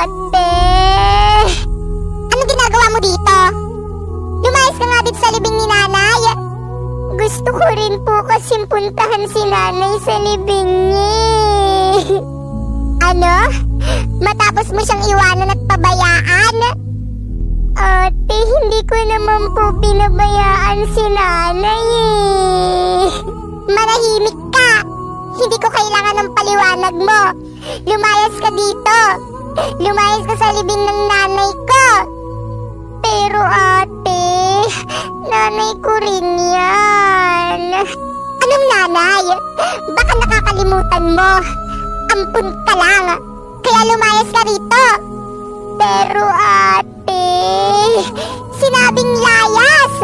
ate! Anong ginagawa mo dito? Lumayas ka nga dito sa libing ni nanay. Gusto ko rin po kasing puntahan si nanay sa libing niya. Ano? Matapos mo siyang iwanan at pabayaan? Ate, hindi ko naman po pinabayaan si nanay eh. Manahimik ka! Hindi ko kailangan ng paliwanag mo. Lumayas ka dito. Lumayas ka sa libing ng nanay ko. Pero ate, nanay ko rin yan. Anong nanay? Baka nakakalimutan mo. Ampun ka lang. Kaya lumayas ka rito. Pero ate, sinabing layas.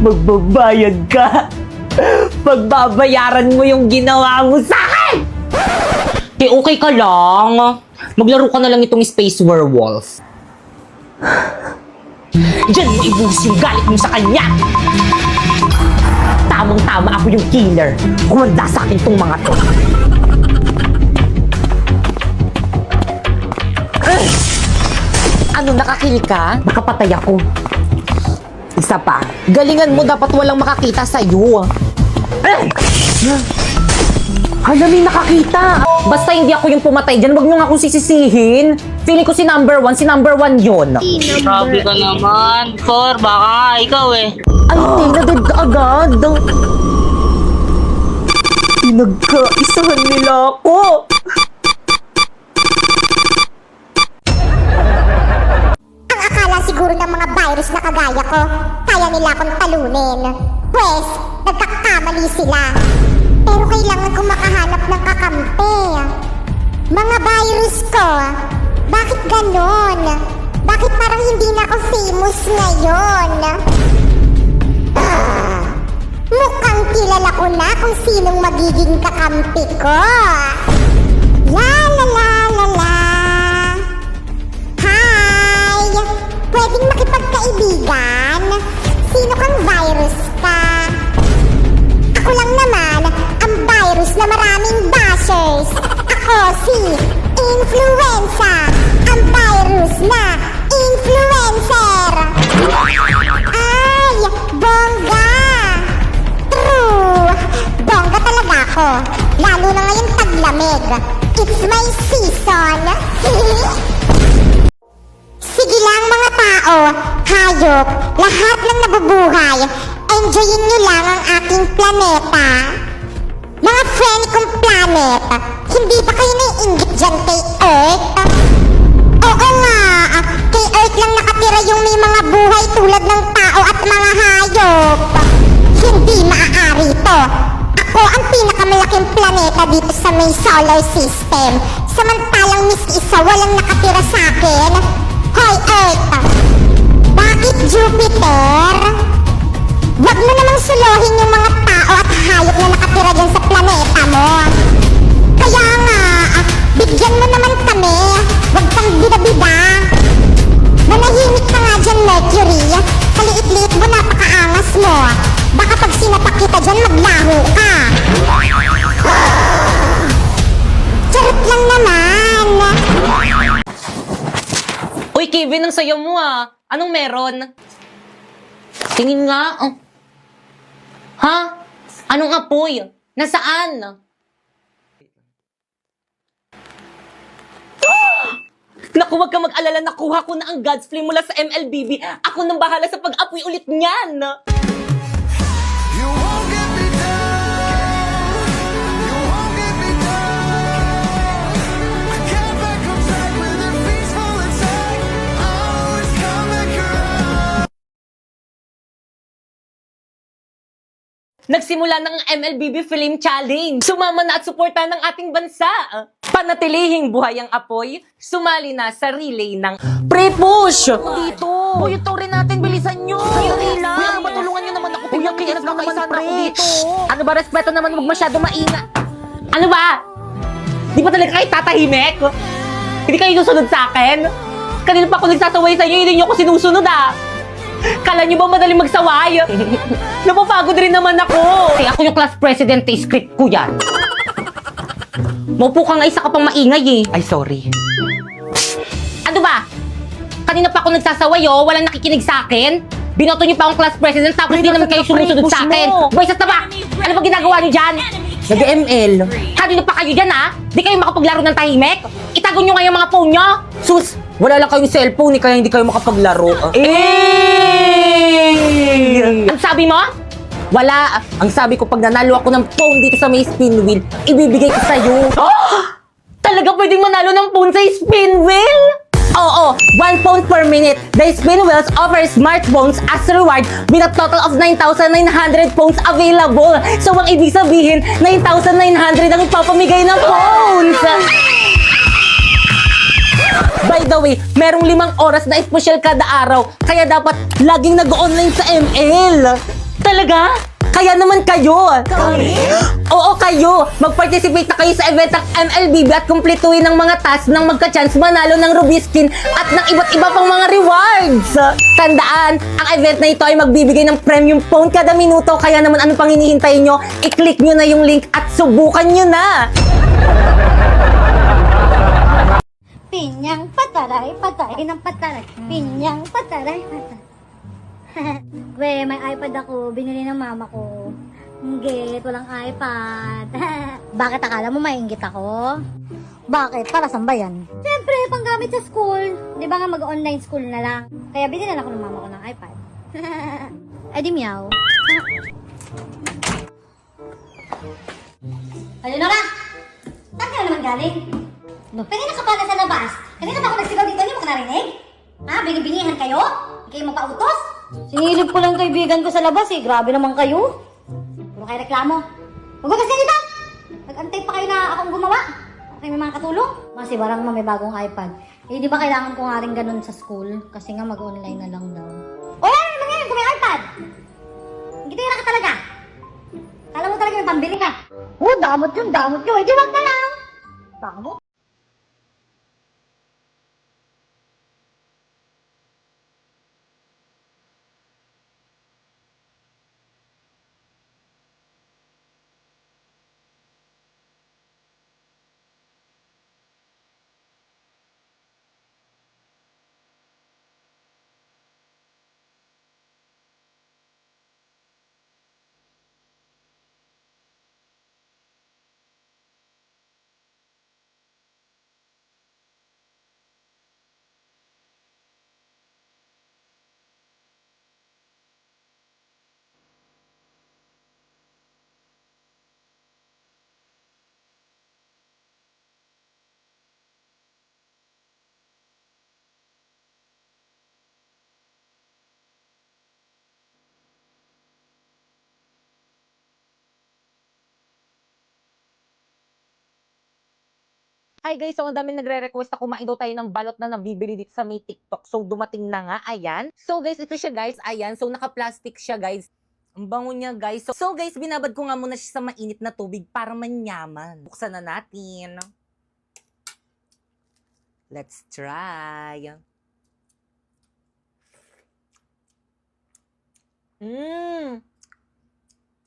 Magbabayad ka. Pagbabayaran mo yung ginawa mo sa akin! Okay ka lang. Maglaro ka na lang itong Space Werewolf. Diyan mo ibuhos yung galit mo sa kanya! Tamang-tama ako yung killer. Kumanda sa akin tong mga to. Ano, nakakil ka? Nakapatay ako. Isa pa. Galingan mo, dapat walang makakita sa'yo. Hala, may nakakita. Basta hindi ako yung pumatay dyan, wag nyo nga akong sisisihin. Feeling ko si number one yun. Grabe ka naman. Cor, baka ikaw eh. Ay, tinagad ka agad. Pinagkaisahan nila ako. Ang akala siguro ng mga virus na kagaya ko, kaya nila akong talunin. Pwes, nagkakamali sila. Pero kailangan kong makahanap ng kakampi. Mga virus ko, bakit ganon? Bakit parang hindi na ako famous ngayon? Mukhang kilala ko na kung sinong magiging kakampi ko. La la la la la. Hi! Pwedeng makipagkaibigan? Sino kang virus ka? Ako lang naman, ang virus na maraming bashers. Ako si Influenza, ang virus na influencer. Ay, bongga! True! Bongga talaga ako. Lalo na ngayong taglamig. It's my season. Sige lang mga tao, hayop, lahat ng nabubuhay, enjoyin nyo lang ang aking planeta. Mga friend kong planet, hindi ba kayo naiinggit dyan kay Earth? Oo nga, kay Earth lang nakatira yung may mga buhay tulad ng tao at mga hayop. Hindi maaari to. Ako ang pinakamalaking planeta dito sa may solar system. Samantalang miski isa walang nakatira sa akin. Hoy Earth, bakit Jupiter? Wag mo namang suluhin yung mga tao at hayop na nakatira dyan sa planeta mo. Kaya nga, bigyan mo naman kami. Wag kang bida-bida. Manahimik ka nga dyan, Mercury. Kaliit-liit mo, napakaangas mo. Baka pag sinapak kita dyan, maglaho ka. Charot lang naman. Uy, Kevin, ang sayo mo ah. Anong meron? Tingin nga. Oh. Ha? Anong apoy? Nasaan? Naku, wag ka mag-alala. Nakuha ko na ang God's Flame mula sa MLBB. Ako nang bahala sa pag-apoy ulit niyan. You won't get me down. You won't get me down. I can't back on track with a peaceful attack. I always come back around. Nagsimula ng MLBB Film Challenge. Sumama na at suporta ng ating bansa. Panatilihing buhay ang apoy, sumali na sa relay ng Pre-Push! Dito! Uy, ito rin natin, bilisan nyo! Dali lang! Matulungan nyo naman ako! Uy, ang kinis naman ako dito! Ano ba, respeto naman, huwag masyado maingat! Ano ba? Di ba talaga kayo tatahimik? Hindi kayo susunod sa akin? Kanina pa ako nagsasaway sa inyo, hindi nyo ako sinusunod ah! Kala niyo ba madaling magsaway? Napapagod rin naman ako. Eh, ako yung class president, eh, script ko yan. Maupo ka nga, isa ka pang maingay eh. Ay, sorry. Ano ba? Kanina pa ako nagsasaway oh, walang nakikinig sa akin. Binoto niyo pa akong class president tapos hindi naman kayo sumusunod sa akin. Boys at taba! Ano ba ginagawa niyo dyan? Nag-ML. Kanina pa kayo dyan ha? Di kayo makapaglaro ng tahimik? Itago niyo nga yung mga phone niyo. Sus, wala lang kayong cellphone kaya hindi kayo makapaglaro. Ang sabi mo? Wala. Ang sabi ko pag nanalo ako ng phone dito sa may spin wheel, ibibigay ko sa'yo. Talaga pwedeng manalo ng phone sa spin wheel? Oo, 1 phone per minute. The Spin Wheels offers smartphones as a reward with a total of 9,900 phones available. So, ang ibig sabihin, 9,900 ang ipapamigay ng phones. By the way, merong 5 oras na espesyal kada araw. Kaya dapat laging nag-online sa ML. Talaga? Kaya naman kayo. Oo, kayo. Mag-participate na kayo sa event ng MLBB at kumpletuhin ng mga tasks nang magka-chance manalo ng Ruby Skin at ng iba't iba pang mga rewards. Tandaan, ang event na ito ay magbibigay ng premium phone kada minuto. Kaya naman ano pang hinihintay nyo? I-click nyo na yung link at subukan nyo na. Pinyang pataray, pataray ng pataray. Pinyang pataray, pataray. We, may iPad ako. Binili ng mama ko. Inggit, walang iPad. Bakit akala mo maingit ako? Bakit? Para saan ba yan? Siyempre, panggamit sa school. Di ba nga mag-online school na lang? Kaya binili ako ng mama ko ng iPad. Ay di meow. Ano na ka? Saan ka na naman galing? Kanina ka pa na sa labas. Kanina pa ako nagsigaw dito, hindi mo ka narinig? Ha? Binibinihan kayo? Hindi kayo magpautos? Sinilip ko lang kaibigan ko sa labas eh. Grabe naman kayo. Puro kayo reklamo. Magbukas ka dito! Nag-antay pa kayo na akong gumawa. Okay, may mga katulong. Kasi barang may bagong iPad. Eh, di ba kailangan ko nga rin ganun sa school? Kasi nga mag-online na lang daw. O yan! Ano ngayon kung may iPad? Hindi tayo ka talaga. Kala mo talaga may pambili ka. Oh, damot yun, damot yun. Eh, di wag na lang. Damot. Hi guys, so ang dami nagre-request na kumain daw tayo ng balot na nabibili dito sa may TikTok. So dumating na nga, ayan. So guys, ito siya guys, ayan. So naka-plastic siya guys. Ang bango niya guys. So guys, binabad ko nga muna siya sa mainit na tubig para manyaman. Buksan na natin. Let's try.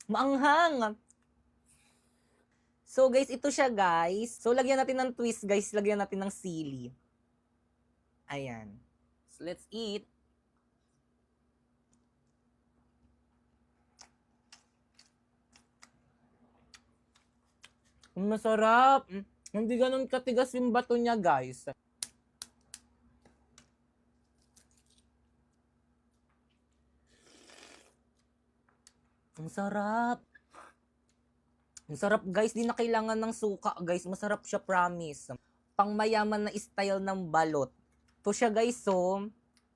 Maanghang. So guys, ito siya guys. So lagyan natin ng twist guys. Lagyan natin ng sili. Ayan. So let's eat. Masarap. Hindi ganun katigas yung bato niya guys. Ang sarap. Ang sarap guys, di na kailangan ng suka guys. Masarap siya, promise. Pangmayaman na style ng balot. Ito siya guys, so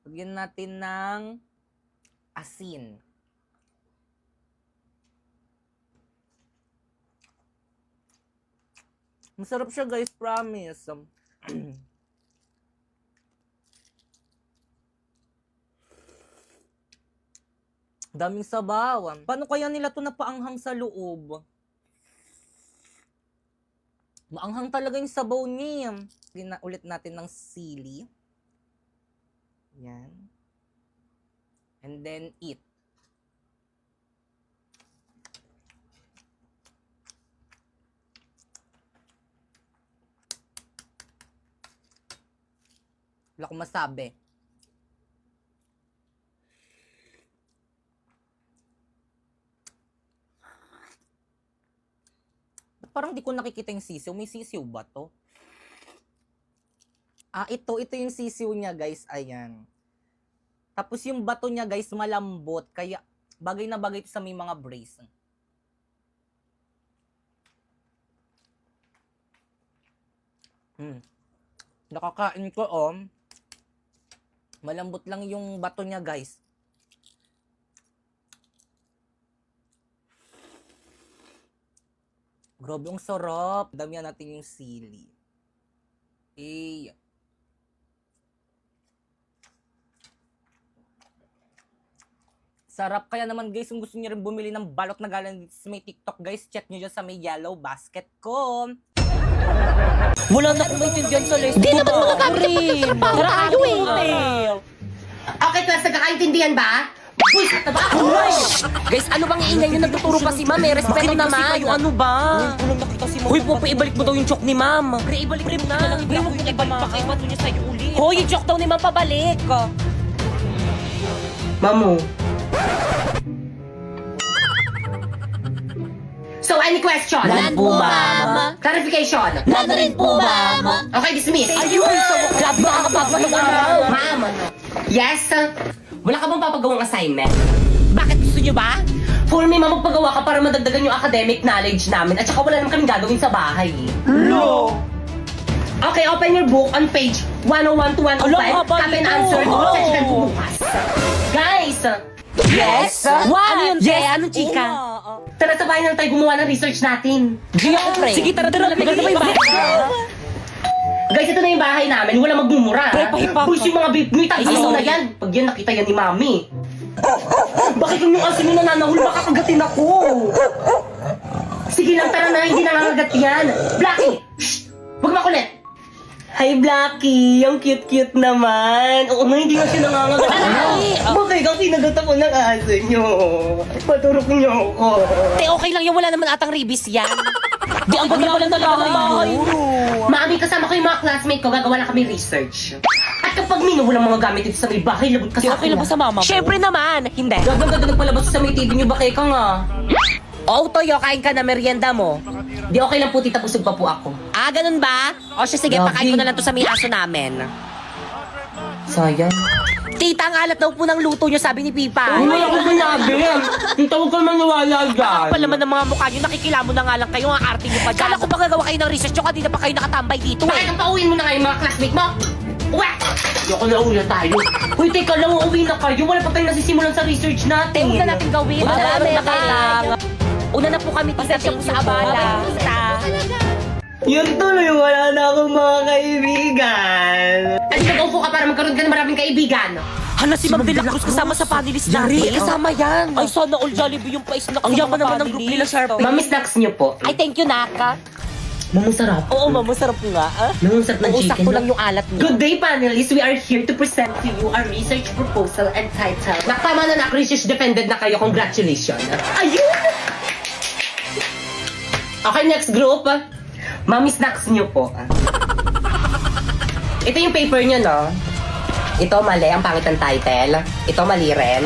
lagyan natin ng asin. Masarap siya guys, promise. Daming sabaw. Paano kaya nila to napaanghang sa loob? Maanghang talaga yung sabaw niya. Lagyan ulit natin ng sili. Yan. And then eat. Wala akong masabi. Ba't parang di ko nakikita yung sisiw? May sisiw ba to? Ah, ito yung sisiw niya, guys. Ayan. Tapos yung bato niya, guys, malambot. Kaya, bagay na bagay ito sa may mga brace. Nakakain ko, oh. Malambot lang yung bato niya, guys. Grabe, ang sarap. Damihan natin yung sili. Eh. Sarap. Kaya naman, guys, kung gusto niyo rin bumili ng balot na galing sa may TikTok, guys, check nyo dyan sa may yellow basket ko. Wala na akong maintindihan sa lesson. Di naman mga gamit ang trabaho tayo eh. Okay, class, nagkakaintindihan ba? Buisit na ba? Guys, ano bang iingay nyo? Nagtuturo pa si ma'am eh. Respeto naman. Kayo, ano ba? Uy, po, ibalik mo daw yung joke ni ma'am. Pre, ibalik mo na. Pre, huwag mo ibalik pa kayo. Bato niya sa'yo ulit. Hoy, yung joke daw ni ma'am pabalik. Mamu. So, any question? None po, ma'am. Clarification? None rin po, ma'am. Okay, dismiss. Ayun! Grabe makakapagpatuwa. Ma'am, yes? Wala ka bang papagawang assignment? Bakit gusto nyo ba? For me, ma'am, magpagawa ka para madagdagan yung academic knowledge namin at saka wala naman kaming gagawin sa bahay. No! Okay, open your book on page 101 to 105. Copy and answer. Check po bukas. Guys! Yes! What? Ano yun, Yes! Ano, chika? Tara, sabahin na tayo gumawa ng research natin. Sige, tara, tagal na ba yung bahay? Guys, ito na yung bahay namin. Wala magmumura. Push yung mga may tagsaw na yan. Pag yan, nakita yan ni Mami. Bakit kung yung asin yung nananahul, makakagatin ako? Sige lang, tara na. Hindi nangangagat yan. Blackie! Shh! Huwag makulit! Hi, Blackie! Ang cute-cute naman. Oo nga, hindi nga siya nangangagat. Bakit ang kinagat ako ng aso nyo? Paturok nyo ako. Okay lang yan, wala naman atang ribis yan. Di ang ganda pala ng bahay. Mami, kasama ko yung mga classmate ko, gagawa na kami research. At kapag walang mga gamit dito sa may bahay, labot ka sa akin. sa mama mo? Siyempre naman, hindi. Gagawin nagpalabas sa may TV nyo, bakit ka nga? Oo, Toyo, kain ka na merienda mo. Di okay lang po, tita, busog pa po ako. Ah, ganun ba? O siya, sige, Lovely. pakain ko na lang to sa may aso namin. Sayang. Tita, ang alat daw po ng luto nyo, sabi ni Pipa. Wala ko sinabi. Ang tawag ka maniwala dyan. Kapal naman ng mga mukha nyo, nakikilamo na nga lang kayo, ang arte nyo pa dyan. Kala ko ba gagawa kayo ng research nyo, kanina pa kayo nakatambay dito Bakit eh. ang pauwiin mo na nga yung mga classmate mo? Uwe! Ayoko na uwi na tayo. Uy, teka lang, uuwi na kayo. Wala pa tayong nasisimulan sa research natin. Huwag na natin gawin. Marami na kailangan. Una na po kami, tita, siya po sa abala. Tita. Yun tuloy, wala na akong mga kaibigan. Kasi nag-upo ka para magkaroon ka ng maraming kaibigan. Hala, si Ma'am De La Cruz kasama sa panelist natin. Kasama yan. Ay, sana all Jollibee yung pa-snack. Ang yaman naman ng group nila, Sharpie. Mami, snacks niyo po. Ay, thank you, Naka. Masarap. Oo, Ma'am, masarap nga. Masarap ng Uusap chicken. ko lang yung alat niyo. Good day, panelists. We are here to present to you our research proposal and title. Nakatama na research defended na kayo. Congratulations. Ayun! Okay, next group. Mami, snacks niyo po. Ito yung paper niyo, no? Ito mali, ang pangit ng title. Ito mali rin.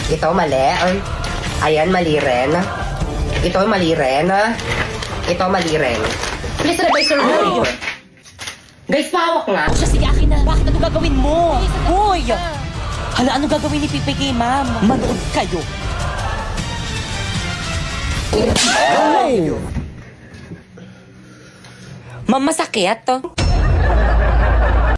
Ito mali. Ayan, mali rin. Ito mali rin. Ito mali rin. Please revise your paper. Guys, pahawak nga. O siya, sige, akin na. Bakit ano gagawin mo? Hoy! Hala, ano gagawin ni Pipe kay Ma'am? Manood kayo. Ma'am, masakit to.